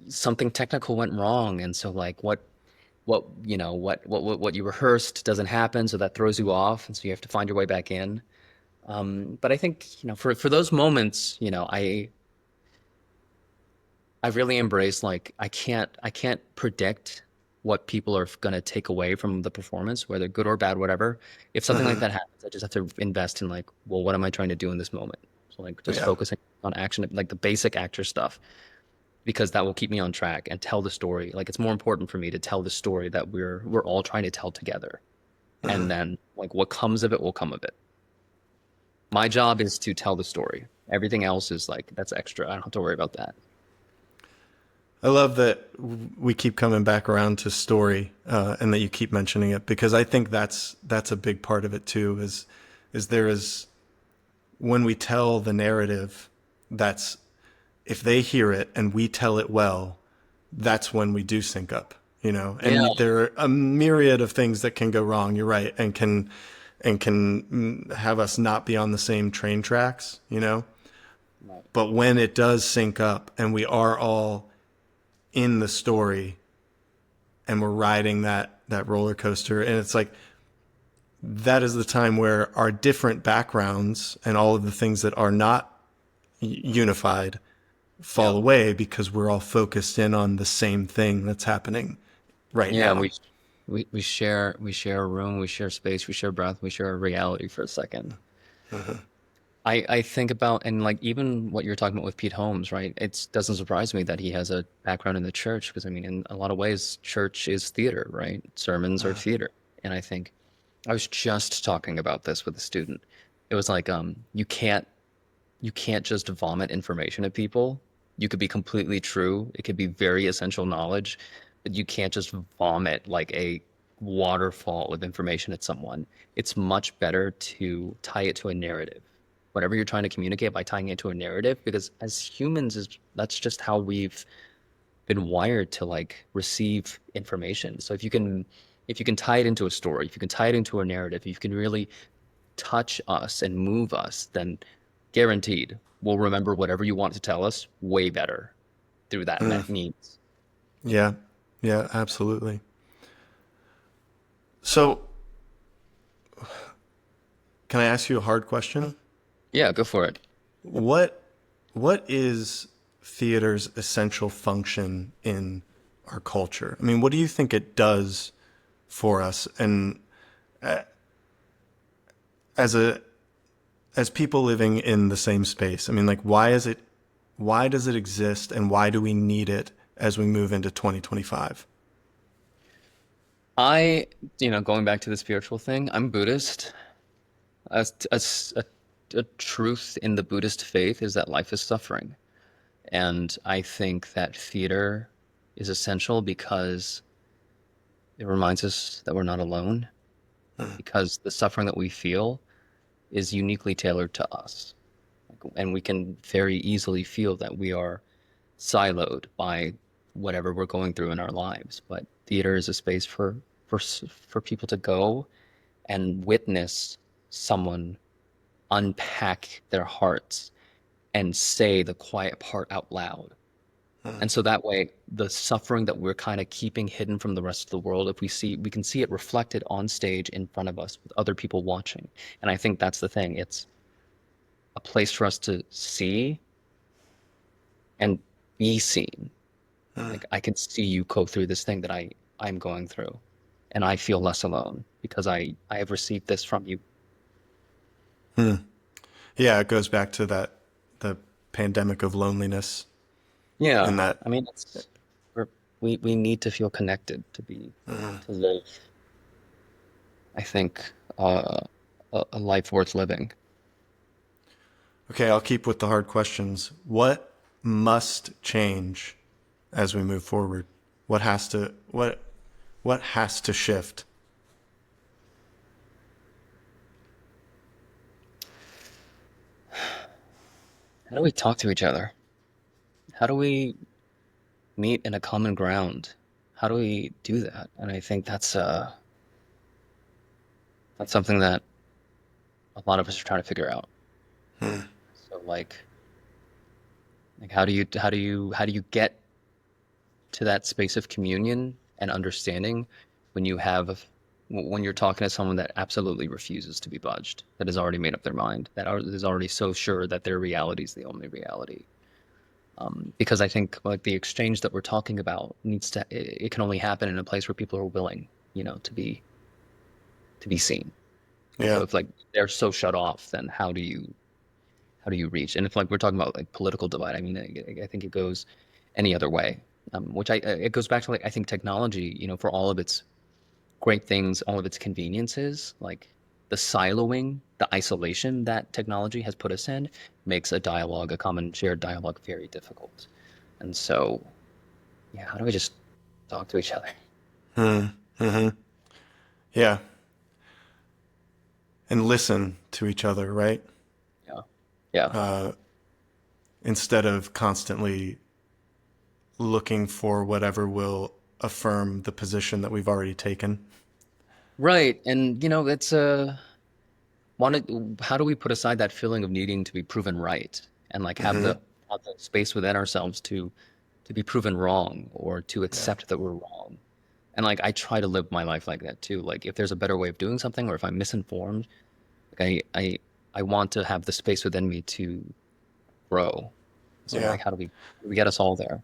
something technical went wrong, and so like what you rehearsed doesn't happen, so that throws you off, and so you have to find your way back in. But I think for those moments, I really embrace like I can't predict what people are going to take away from the performance, whether good or bad, whatever. If something like that happens, I just have to invest in like, well, what am I trying to do in this moment? So like just Yeah. focusing on action, like the basic actor stuff, because that will keep me on track and tell the story. Like it's more important for me to tell the story that we're all trying to tell together. And then like what comes of it will come of it. My job is to tell the story. Everything else is like that's extra. I don't have to worry about that. I love that we keep coming back around to story, and that you keep mentioning it, because I think that's a big part of it too. Is there is when we tell the narrative, that's if they hear it and we tell it well, that's when we do sync up. Yeah. And there are a myriad of things that can go wrong. You're right, and can have us not be on the same train tracks. Right. But when it does sync up and we are all in the story and we're riding that roller coaster, and it's like that is the time where our different backgrounds and all of the things that are not unified fall Yeah. away because we're all focused in on the same thing that's happening right Yeah, now. we share a room, we share space, we share breath, we share a reality for a second. I think about, and like even what you're talking about with Pete Holmes, right? It doesn't surprise me that he has a background in the church because I mean, in a lot of ways, church is theater, right? Sermons are theater. And I think I was just talking about this with a student. It was like, you can't just vomit information at people. You could be completely true. It could be very essential knowledge, but you can't just vomit like a waterfall of information at someone. It's much better to tie it to a narrative. Whatever you're trying to communicate by tying it to a narrative, because as humans, that's just how we've been wired to like receive information. So if you can tie it into a story, if you can tie it into a narrative, if you can really touch us and move us, then guaranteed we'll remember whatever you want to tell us way better through that means. Yeah. Yeah, absolutely. So, can I ask you a hard question? Yeah, go for it. What what is theater's essential function in our culture? I mean, what do you think it does for us? And as a as people living in the same space, I mean, like, why does it exist, and why do we need it as we move into 2025? Going back to the spiritual thing, I'm Buddhist. A, a, a truth in the Buddhist faith is that life is suffering. And I think that theater is essential because it reminds us that we're not alone, because the suffering that we feel is uniquely tailored to us. And we can very easily feel that we are siloed by whatever we're going through in our lives. But theater is a space for people to go and witness someone unpack their hearts and say the quiet part out loud. And so that way, the suffering that we're kind of keeping hidden from the rest of the world, if we can see it reflected on stage in front of us with other people watching. And I think that's the thing. It's a place for us to see and be seen. Like I can see you go through this thing that I'm going through, and I feel less alone because I have received this from you. Yeah, it goes back to the pandemic of loneliness Yeah, and that. I mean, we need to feel connected to live. I think a life worth living. Okay, I'll keep with the hard questions. What must change as we move forward? What has to shift? How do we talk to each other? How do we meet in a common ground? How do we do that? And I think that's something that a lot of us are trying to figure out. So like how do you get to that space of communion and understanding when when you're talking to someone that absolutely refuses to be budged, that has already made up their mind, is already so sure that their reality is the only reality. Because I think like the exchange that we're talking about it can only happen in a place where people are willing, to be seen. And so Yeah. if like they're so shut off, then how do you reach? And if like we're talking about like political divide, I mean, I think it goes any other way. Which it goes back to like I think technology, for all of its great things, all of its conveniences, like the siloing, the isolation that technology has put us in, makes a common shared dialogue, very difficult. And so, yeah, how do we just talk to each other? Yeah. And listen to each other, right? Yeah, yeah, Instead of constantly looking for whatever will affirm the position that we've already taken. right. And it's wanted. How do we put aside that feeling of needing to be proven right and like Hmm. have the space within ourselves to be proven wrong or to Yeah. accept that we're wrong. And like I try to live my life like that too. Like if there's a better way of doing something or if I'm misinformed, like I want to have the space within me to grow. So Yeah. like how do we get us all there?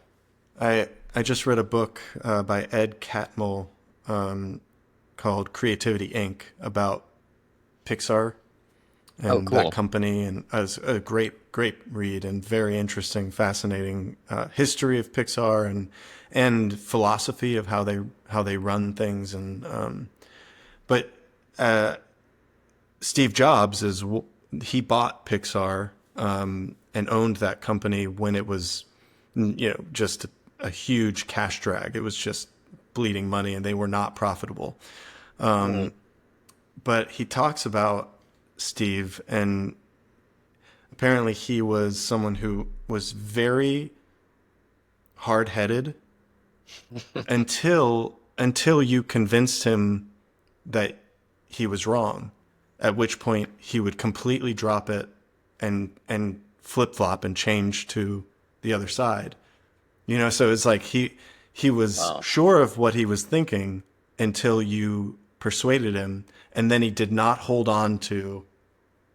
I just read a book by Ed Catmull called Creativity Inc. about Pixar Oh, and that cool. company, and as a great read and very interesting, fascinating history of Pixar and philosophy of how they run things. And but Steve Jobs he bought Pixar and owned that company when it was just a huge cash drag. It was just bleeding money, and they were not profitable. Right. But he talks about Steve, and apparently he was someone who was very hard-headed until you convinced him that he was wrong, at which point he would completely drop it and flip-flop and change to the other side. So it's like he was Wow. sure of what he was thinking until you persuaded him, and then he did not hold on to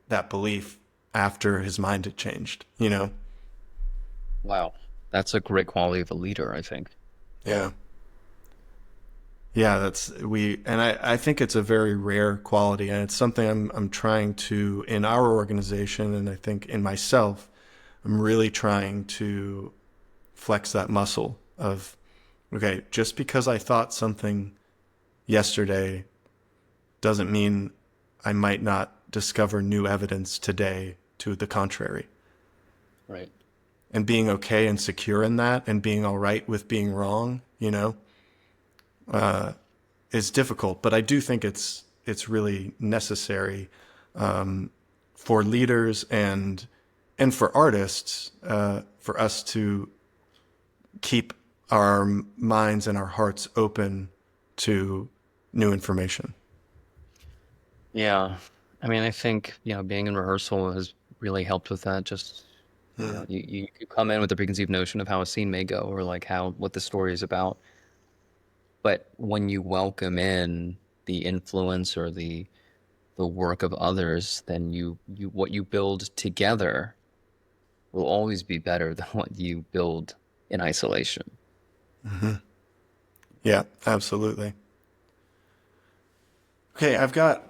that belief after his mind had changed. Wow. That's a great quality of a leader, I think. Yeah. Yeah, and I think it's a very rare quality, and it's something I'm trying to in our organization, and I think in myself, I'm really trying to flex that muscle of, okay, just because I thought something yesterday doesn't mean I might not discover new evidence today to the contrary. Right. And being okay and secure in that and being all right with being wrong, is difficult. But I do think it's really necessary for leaders and for artists for us to keep our minds and our hearts open to new information. Yeah. I mean, I think, being in rehearsal has really helped with that. Just, you come in with a preconceived notion of how a scene may go or like what the story is about. But when you welcome in the influence or the work of others, then what you build together will always be better than what you build in isolation. Yeah, absolutely. Okay, I've got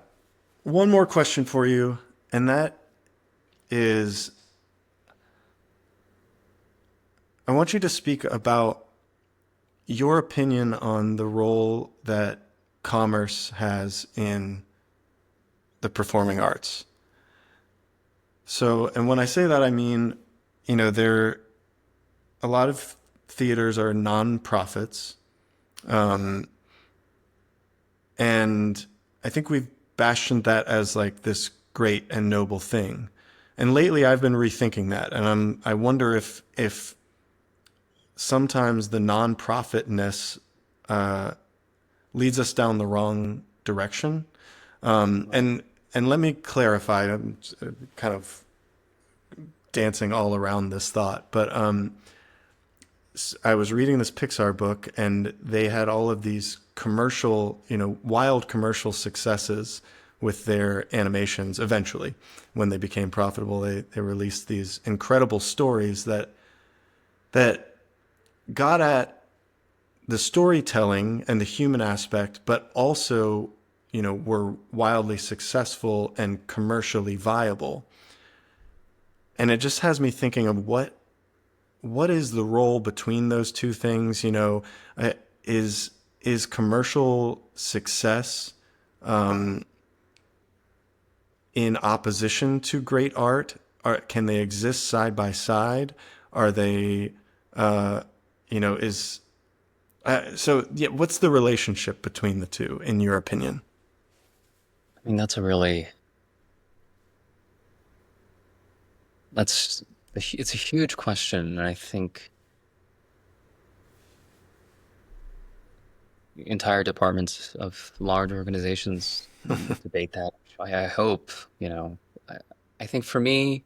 one more question for you, and that is I want you to speak about your opinion on the role that commerce has in the performing arts. So, and when I say that, I mean, there a lot of theaters are non-profits, and I think we've bastioned that as like this great and noble thing. And lately, I've been rethinking that, and I wonder if sometimes the non-profitness leads us down the wrong direction. Right. And let me clarify. I'm kind of dancing all around this thought, but I was reading this Pixar book, and they had all of these wild commercial successes with their animations. Eventually, when they became profitable, they released these incredible stories that got at the storytelling and the human aspect, but also, were wildly successful and commercially viable. And it just has me thinking of what is the role between those two things? Uh, is is commercial success in opposition to great art? Can they exist side by side? Are they, uh, is so? Yeah, what's the relationship between the two, in your opinion? I mean, that's it's a huge question, and I think entire departments of large organizations debate that. I hope, I, I think for me,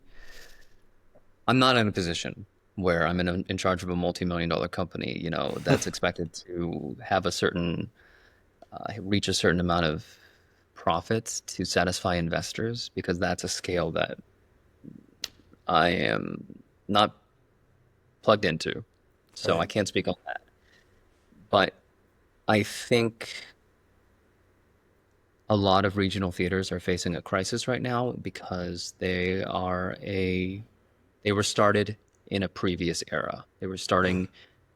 I'm not in a position where I'm in charge of a multi-million dollar company, that's expected to have a certain reach a certain amount of profits to satisfy investors, because that's a scale that I am not plugged into. So I Right. can't speak on that. But I think a lot of regional theaters are facing a crisis right now because they were started in a previous era. They were starting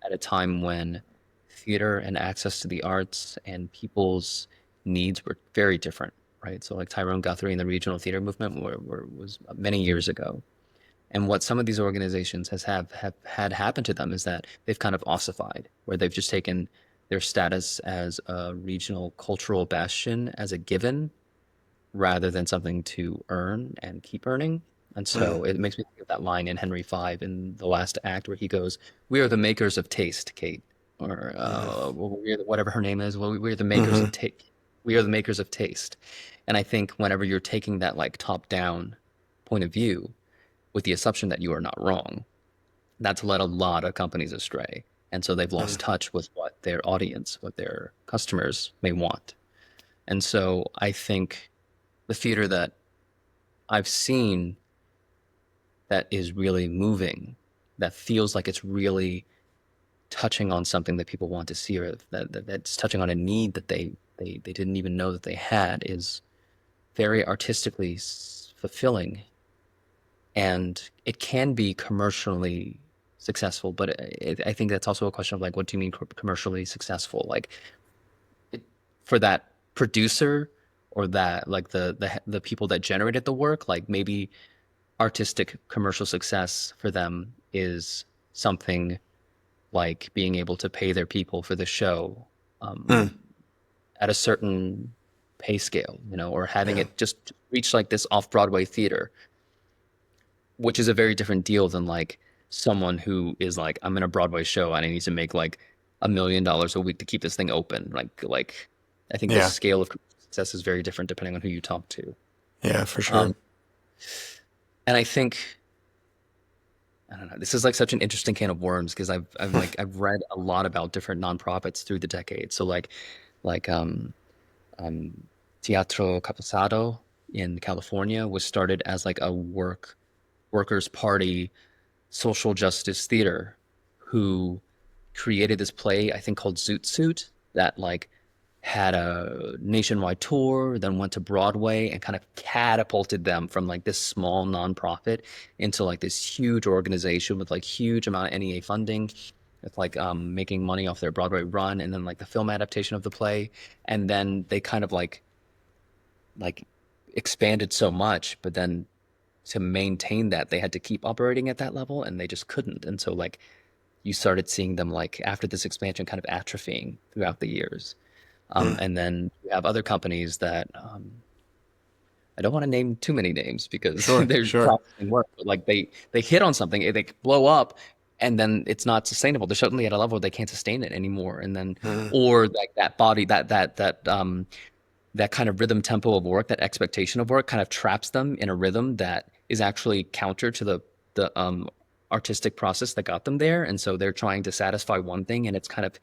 at a time when theater and access to the arts and people's needs were very different, right? So like Tyrone Guthrie and the regional theater movement was many years ago. And what some of these organizations have had happen to them is that they've kind of ossified, where they've just taken their status as a regional cultural bastion as a given rather than something to earn and keep earning. And so it makes me think of that line in Henry V in the last act where he goes, "We are the makers of taste, Kate," or whatever her name is. Well, we're the makers of Mm-hmm. taste. We are the makers of taste. And I think whenever you're taking that like top down point of view with the assumption that you are not wrong, that's led a lot of companies astray. And so they've lost touch with what their audience, what their customers may want. And so I think the theater that I've seen that is really moving, that feels like it's really touching on something that people want to see, or that's touching on a need that they didn't even know that they had, is very artistically fulfilling. And it can be commercially successful, but I think that's also a question of like, what do you mean commercially successful? Like it, for that producer or that like the people that generated the work, like maybe artistic commercial success for them is something like being able to pay their people for the show um, Mm. at a certain pay scale, or having Yeah. it just reach like this off Broadway theater, which is a very different deal than like someone who is like, I'm in a Broadway show and I need to make like $1 million a week to keep this thing open. Like I think the Yeah. scale of success is very different depending on who you talk to. Yeah, for sure. Um, and I think I don't know. This is like such an interesting can of worms because I've read a lot about different nonprofits through the decades. So like um Teatro Capasado in California was started as like a workers' party social justice theater who created this play, I think called Zoot Suit, that like had a nationwide tour, then went to Broadway and kind of catapulted them from like this small nonprofit into like this huge organization with like huge amount of NEA funding, with like making money off their Broadway run, and then like the film adaptation of the play. And then they kind of like expanded so much, but then to maintain that they had to keep operating at that level and they just couldn't. And so like you started seeing them like after this expansion kind of atrophying throughout the years. And then you have other companies that I don't want to name too many names because Sure. they're Sure. promising work, but like they hit on something, they blow up, and then it's not sustainable. They're suddenly at a level where they can't sustain it anymore, and then Mm. or like that body that kind of rhythm tempo of work, that expectation of work, kind of traps them in a rhythm that is actually counter to the artistic process that got them there, and so they're trying to satisfy one thing, and it's kind of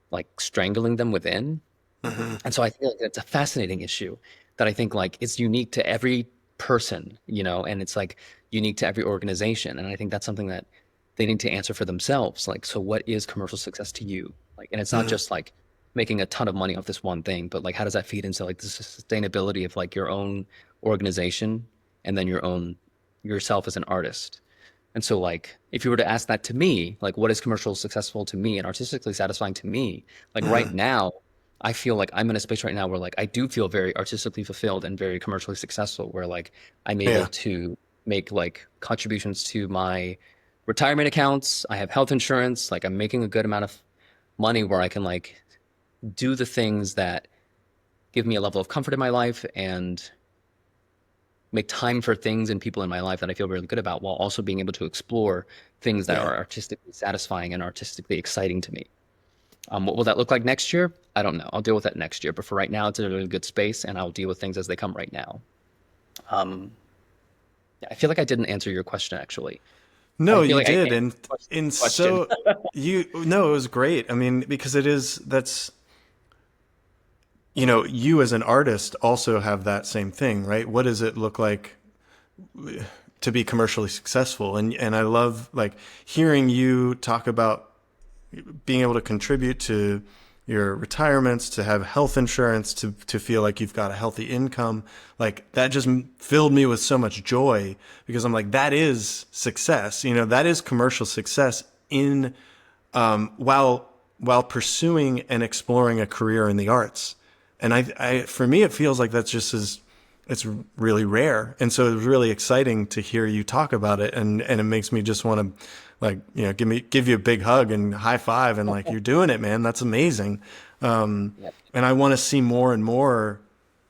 like strangling them within. Mhm. And so I feel like it's a fascinating issue that I think like it's unique to every person, and it's like unique to every organization. And I think that's something that they need to answer for themselves. Like, so what is commercial success to you? Like, and it's not Mhm. just like making a ton of money off this one thing, but like how does that feed into like the sustainability of like your own organization and then your own yourself as an artist? And so like if you were to ask that to me, like what is commercial successful to me and artistically satisfying to me, like right Mhm. now, I feel like I'm in a space right now where like I do feel very artistically fulfilled and very commercially successful, where like I'm able Yeah. to make like contributions to my retirement accounts. I have health insurance, like I'm making a good amount of money where I can like do the things that give me a level of comfort in my life and make time for things and people in my life that I feel really good about, while also being able to explore things that Yeah. are artistically satisfying and artistically exciting to me. What will that look like next year? I don't know. I'll deal with that next year. But for right now, it's in a really good space, and I'll deal with things as they come right now. Um, yeah, I feel like I didn't answer your question actually. No, I feel you like I did, answered and in the question. so you no, it was great. I mean, because that's you as an artist also have that same thing, right? What does it look like to be commercially successful? And I love like hearing you talk about being able to contribute to your retirements, to have health insurance, to feel like you've got a healthy income. Like that just filled me with so much joy because I'm like, that is success. That is commercial success in while pursuing and exploring a career in the arts. And for me, it feels like that's just it's really rare. And so it was really exciting to hear you talk about it. And it makes me just want to like, give you a big hug and high five and like, you're doing it, man. That's amazing. Yep. And I want to see more and more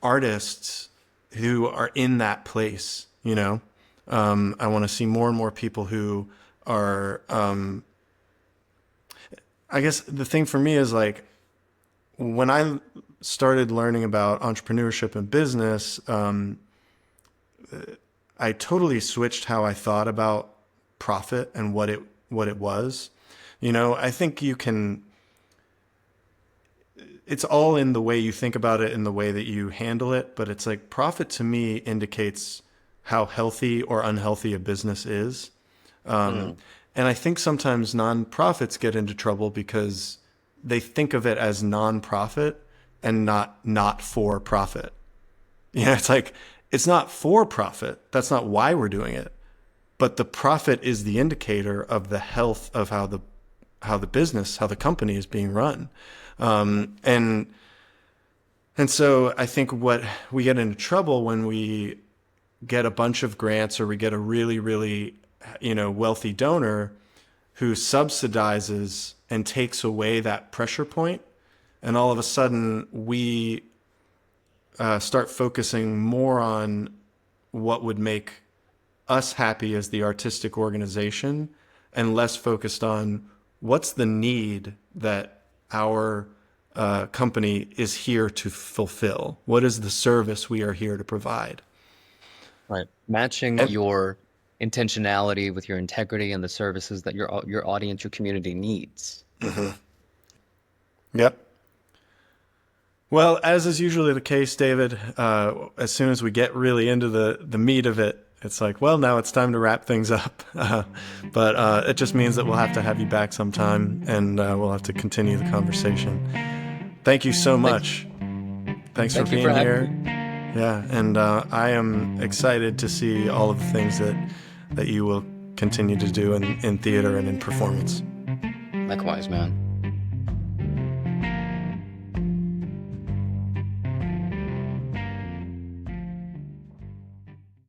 artists who are in that place, I want to see more and more people who are, I guess the thing for me is like, when I started learning about entrepreneurship and business, I totally switched how I thought about profit and what it was. I think it's all in the way you think about it and the way that you handle it. But it's like profit to me indicates how healthy or unhealthy a business is. And I think sometimes nonprofits get into trouble because they think of it as nonprofit and not for profit. It's like, it's not for profit. That's not why we're doing it. But the profit is the indicator of the health of how the business, how the company is being run. And so I think what we get into trouble when we get a bunch of grants or we get a really, really, wealthy donor who subsidizes and takes away that pressure point. And all of a sudden we start focusing more on what would make us happy as the artistic organization and less focused on what's the need that our company is here to fulfill. What is the service we are here to provide? Right. Matching And your intentionality with your integrity and the services that your audience, your community needs. yep. Well, as is usually the case, David, as soon as we get really into the meat of it, it's like, well, now it's time to wrap things up. But it just means that we'll have to have you back sometime and we'll have to continue the conversation. Thank you so Thank, much. Thanks for thank you for being having here. me. Yeah, and I am excited to see all of the things that you will continue to do in theater and in performance. Likewise, man.